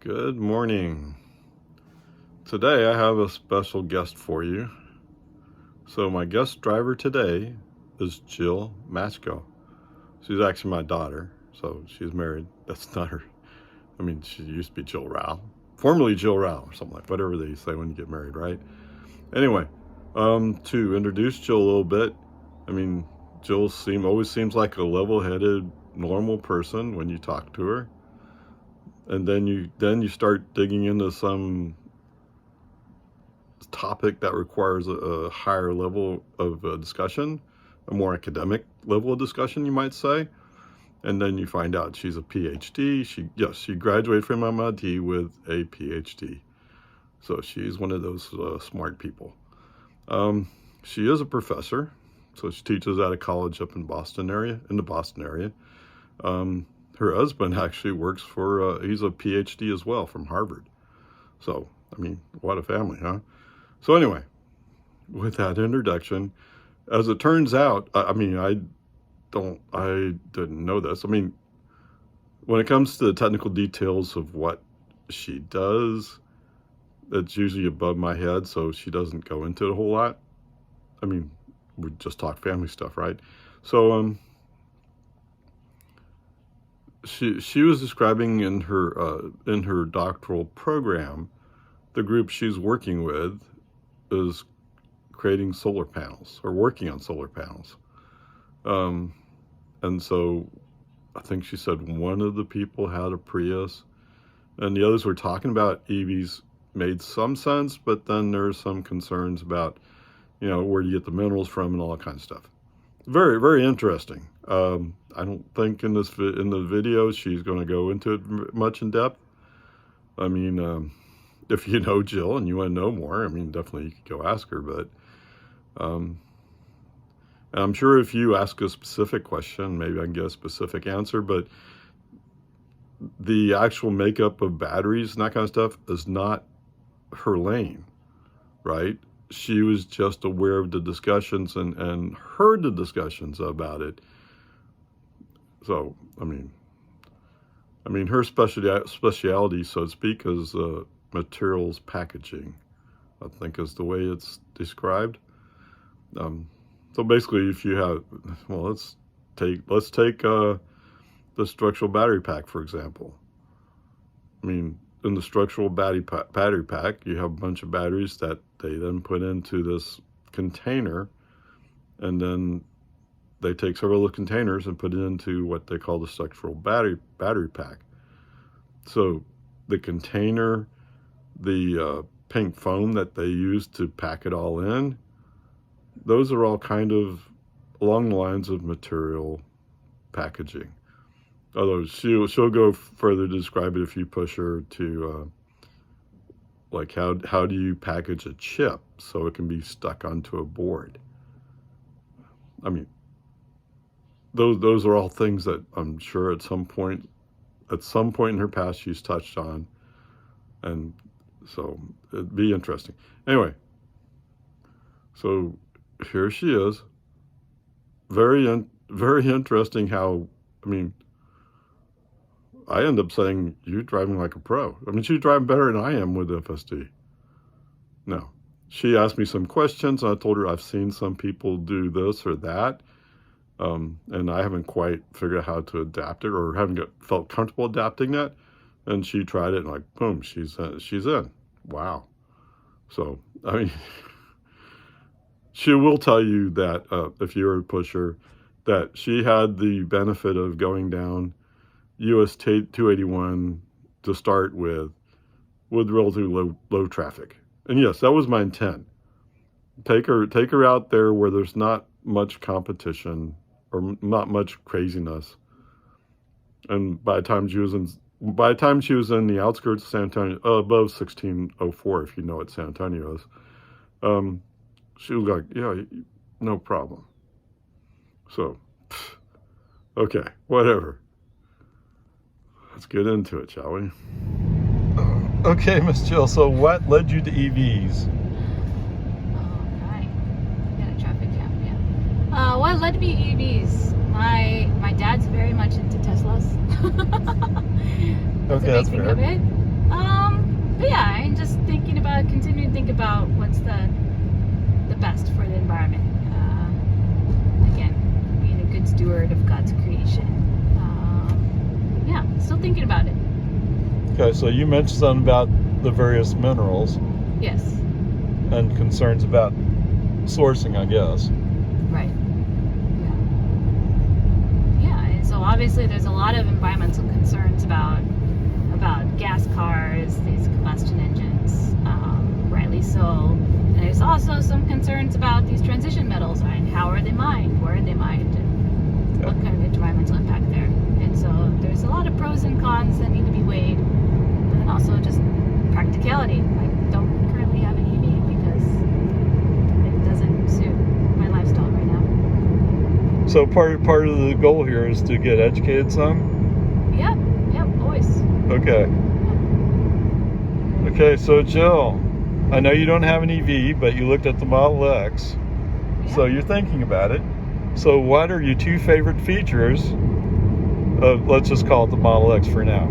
Good morning. Today I have a special guest for you. So my guest driver today is Jill Macko. She's actually my daughter, so she's married. That's not her. I mean, she used to be Jill Rao, formerly Jill Rao or something like whatever they say when you get married, right? Anyway, to introduce Jill a little bit, I mean, Jill always seems like a level-headed, normal person when you talk to her. And then you start digging into some topic that requires a higher level of discussion, a more academic level of discussion, you might say. And then you find out she's a PhD. She graduated from MIT with a PhD. So she's one of those smart people. She is a professor, so she teaches at a college up in the Boston area. Her husband actually works he's a PhD as well from Harvard. So, I mean, what a family, huh? So anyway, with that introduction, as it turns out, I didn't know this. I mean, when it comes to the technical details of what she does, it's usually above my head, so she doesn't go into it a whole lot. I mean, we just talk family stuff, right? So, she was describing in her doctoral program, the group she's working with is creating solar panels or working on solar panels. And so I think she said one of the people had a Prius and the others were talking about EVs made some sense, but then there's some concerns about, where do you get the minerals from and all that kind of stuff. Very, very interesting. I don't think in the video she's going to go into it much in depth. I mean, if you know Jill and you want to know more, I mean, definitely you could go ask her. But I'm sure if you ask a specific question, maybe I can get a specific answer. But the actual makeup of batteries and that kind of stuff is not her lane, right? She was just aware of the discussions and heard the discussions about it. So, I mean, her specialty, so to speak, is materials packaging, I think is the way it's described. So basically, if you have, well, let's take the structural battery pack, for example. I mean, in the structural battery pack, you have a bunch of batteries that they then put into this container, and then they take several of the containers and put it into what they call the structural battery pack. So the container, the pink foam that they use to pack it all in, those are all kind of along the lines of material packaging. Although she'll go further to describe it if you push her to like how do you package a chip so it can be stuck onto a board. I mean, those are all things that I'm sure at some point in her past she's touched on, and so it'd be interesting. Anyway, so here she is. Very interesting how, I mean, I end up saying, you're driving like a pro. I mean, she's driving better than I am with FSD. No. She asked me some questions, and I told her I've seen some people do this or that, and I haven't quite figured out how to adapt it or haven't felt comfortable adapting that. And she tried it, and like, boom, she's in. Wow. So, I mean, she will tell you that if you're a pusher, that she had the benefit of going down US 281 to start with relatively low traffic. And yes, that was my intent. Take her out there where there's not much competition or not much craziness. And by the time she was in the outskirts of San Antonio, above 1604, if you know what San Antonio is, she was like, yeah, no problem. So, okay, whatever. Let's get into it, shall we? Okay, Miss Jill, so what led you to EVs? Right. Got a traffic jam, yeah. What led me to EVs? My dad's very much into Teslas. Okay, that's fair. Of it. But yeah, I'm just continuing to think about what's the best for the environment. Again, being a good steward of God's creation. Yeah, still thinking about it. Okay, so you mentioned something about the various minerals Yes. and concerns about sourcing, I guess. Right. Yeah, and so obviously there's a lot of environmental concerns about gas cars, these combustion engines, rightly so. And there's also some concerns about these transition metals and how are they mined, where are they mined, and what kind of environmental impact there. And so there's a lot of pros and cons that need to be weighed, but then also just practicality. I don't currently have an EV because it doesn't suit my lifestyle right now. So part of the goal here is to get educated some? Yep, always. Okay. Okay, so Jill, I know you don't have an EV, but you looked at the Model X, so you're thinking about it. So what are your two favorite features of, let's just call it the Model X for now?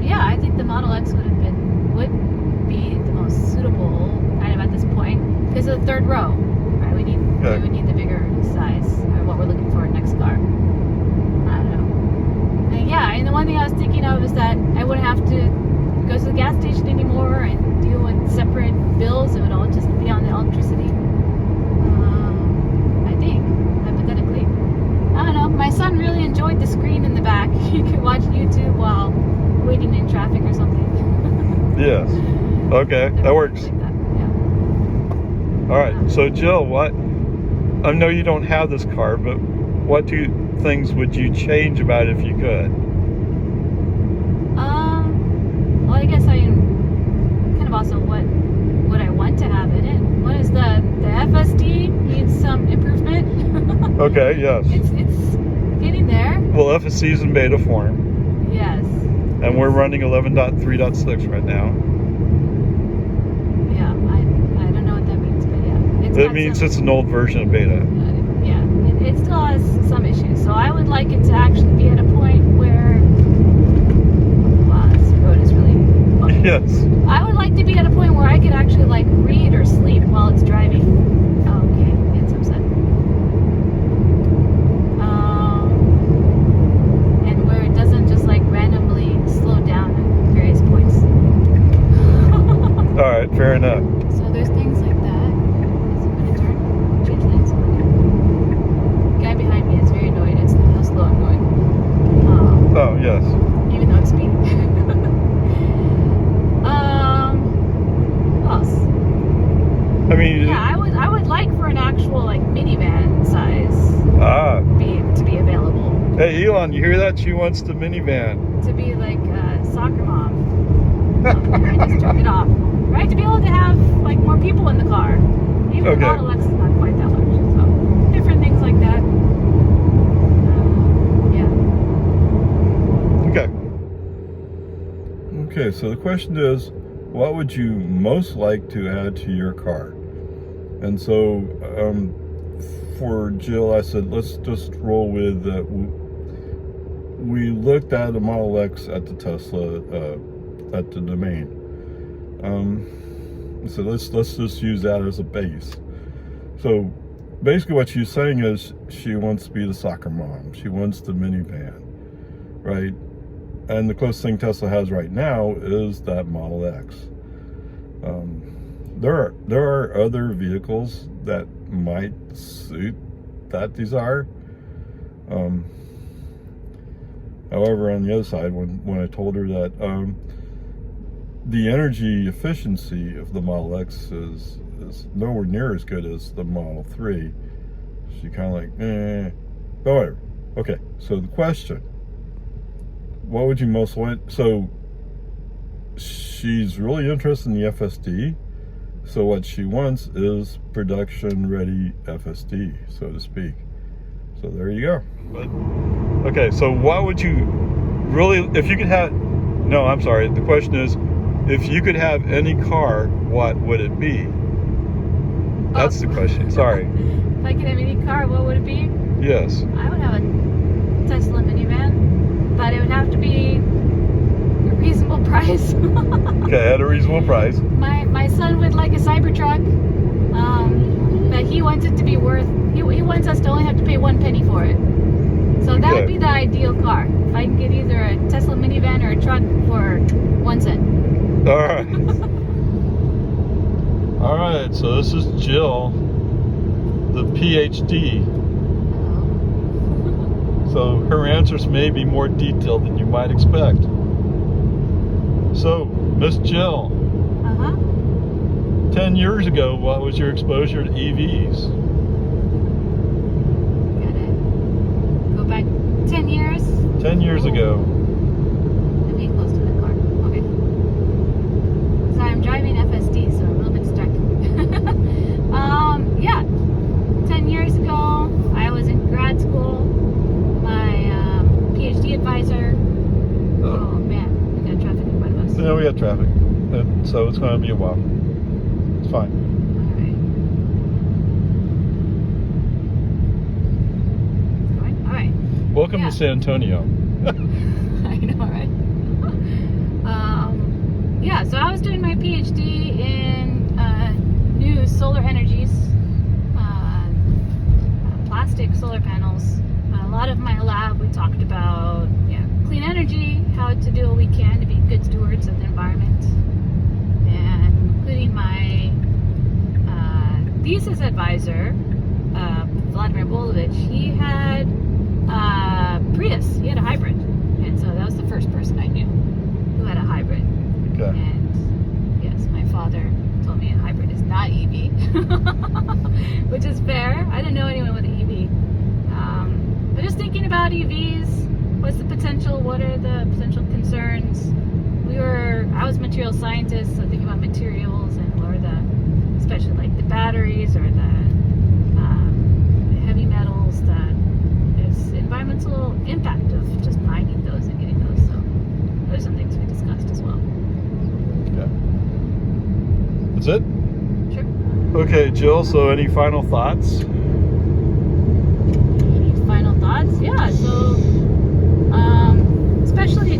Yeah, I think the Model X would be the most suitable kind of at this point because of the third row, right? We would need the bigger size, or what we're looking for in next car. I don't know. And yeah, and the one thing I was thinking of is that I wouldn't have to go to the gas station anymore and deal with separate bills. It would all just be on the electricity. I think, hypothetically. I don't know. My son really enjoyed the screen in the back. You could watch YouTube while waiting in traffic or something. Yes. Okay, that works. Like that. Yeah. All right. So Jill, what? I know you don't have this car, but what two things would you change about it if you could? Well, I guess I kind of also what would I want to have in it. What is the FSD needs some improvement. Okay. Yes. It's getting there. Well, FSC is in beta form. Yes. And we're running 11.3.6 right now. Yeah, I don't know what that means, but yeah. It means it's an old version of beta. Yeah, it still has some issues. So I would like it to actually be at a point where, wow, this road is really bumpy. Yes. I would like to be at a point where I could actually like read or sleep while it's driving. Oh, okay, it's upset. And where it doesn't just like randomly slow down at various points. All right, fair enough. So there's things like that. Is it going to turn? Change lanes. Guy behind me is very annoyed at how slow I'm going. Oh, yes. Even though it's speeding. What else? I mean, Yeah, I would like for an actual like minivan size to be available. Hey, Elon, you hear that? She wants the minivan. To be like a soccer mom. I just turned it off. Right? To be able to have like more people in the car. Even the Model X is not quite that much. So different things like that. Yeah. Okay, so the question is, what would you most like to add to your car? And so for Jill, I said, let's just roll with that. We looked at the Model X at the Tesla, at the Domain. So let's just use that as a base. So basically what she's saying is she wants to be the soccer mom. She wants the minivan, right? And the closest thing Tesla has right now is that Model X. There are other vehicles that might suit that desire. However, on the other side, when I told her that the energy efficiency of the Model X is nowhere near as good as the Model 3, she kind of like, but whatever. Okay, so the question, what would you most want? So she's really interested in the FSD. So what she wants is production ready FSD, so to speak. So there you go. Okay, so what would you really, if you could have, no, I'm sorry. The question is, if you could have any car, what would it be? That's the question. Sorry. If I could have any car, what would it be? Yes. I would have a Tesla minivan, but it would have to be a reasonable price. price. Okay, at a reasonable price. My son would like a Cybertruck, but he wants it to be worth. He wants us to only have to pay 1 penny for it. So that would be the ideal car. If I can get either a Tesla minivan or a truck for 1 cent. All right. All right. So this is Jill, the PhD. So her answers may be more detailed than you might expect. So, Miss Jill, 10 years ago, what was your exposure to EVs? Gotta go back 10 years. 10 years ago. Let me close to the car. Okay. So I'm driving FSD, so I'm a little bit distracted. Yeah. 10 years ago, I was in grad school. My PhD advisor. Oh man, we got traffic in front of us. Yeah, we got traffic. So it's going to be a while. It's fine. All right. Welcome to San Antonio. I know, right? Yeah, so I was doing my PhD in new solar energies, plastic solar panels. A lot of my lab, we talked about clean energy, how to do what we can to be good stewards of the environment, and including my thesis advisor, Vladimir Bolovich. He had Prius. He had a hybrid, and so that was the first person I knew who had a hybrid. Okay. And yes, my father told me a hybrid is not EV, which is fair. I didn't know anyone with an EV. But just thinking about EVs, what's the potential? What are the potential concerns? I was a material scientist, so thinking about materials and what are especially like the batteries or the heavy metals, that there's environmental impact of just mining those and getting those. So those are some things we discussed as well. Okay. That's it? Sure. Okay, Jill, so any final thoughts? Any final thoughts? Yeah, so especially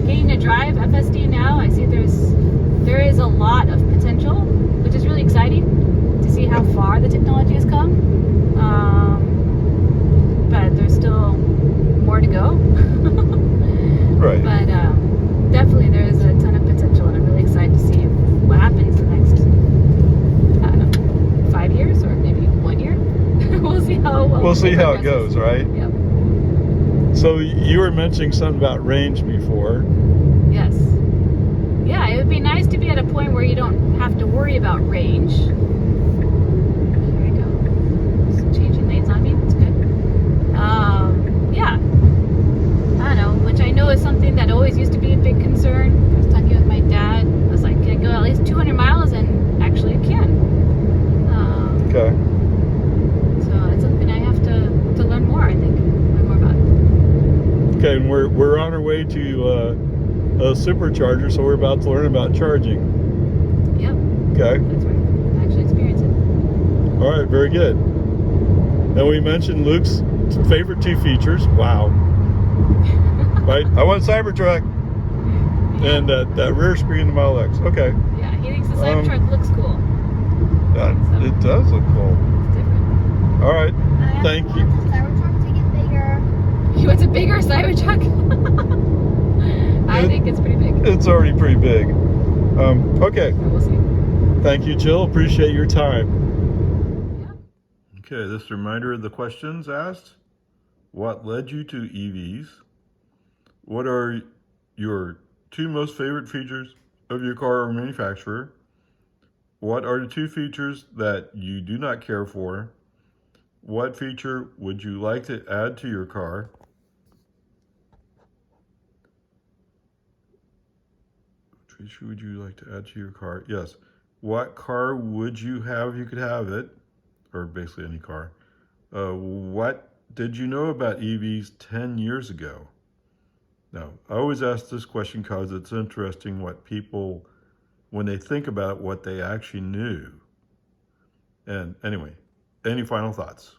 getting to drive FSD now, I see there is a lot of potential, which is really exciting to see how far the technology has come. But there's still more to go. Right. But definitely there is a ton of potential, and I'm really excited to see what happens in the next, I don't know, 5 years or maybe 1 year. We'll see how it goes, right? Yep. So you were mentioning something about range before. Yes. Yeah, it would be nice to be at a point where you don't have to worry about range. Here we go. It's changing lanes on me. It's good. Yeah. I don't know, which I know is something that always used to be a big concern. I was talking with my dad. I was like, can I go at least 200 miles? And actually it can. Okay. So it's something I have to learn more, I think. Learn more about. Okay, and we're on our way to a supercharger, so we're about to learn about charging. Yep. Okay. That's right. I actually experience it. All right, very good. And we mentioned Luke's favorite 2 features. Wow. Right? I want a Cybertruck. And that rear screen of Model X. Okay. Yeah, he thinks the Cybertruck looks cool. It does look cool. It's different. All right. Thank you. I want the Cybertruck to get bigger. He wants a bigger Cybertruck. I think it's pretty big. It's already pretty big. Okay. We'll see. Thank you, Jill. Appreciate your time. Okay, this reminder of the questions asked. What led you to EVs? What are your 2 most favorite features of your car or manufacturer? What are the 2 features that you do not care for? What feature would you like to add to your car? What feature would you like to add to your car? Yes. What car would you have if you could have it? Or basically any car. What did you know about EVs 10 years ago? Now, I always ask this question because it's interesting what people, when they think about what they actually knew. And anyway, any final thoughts?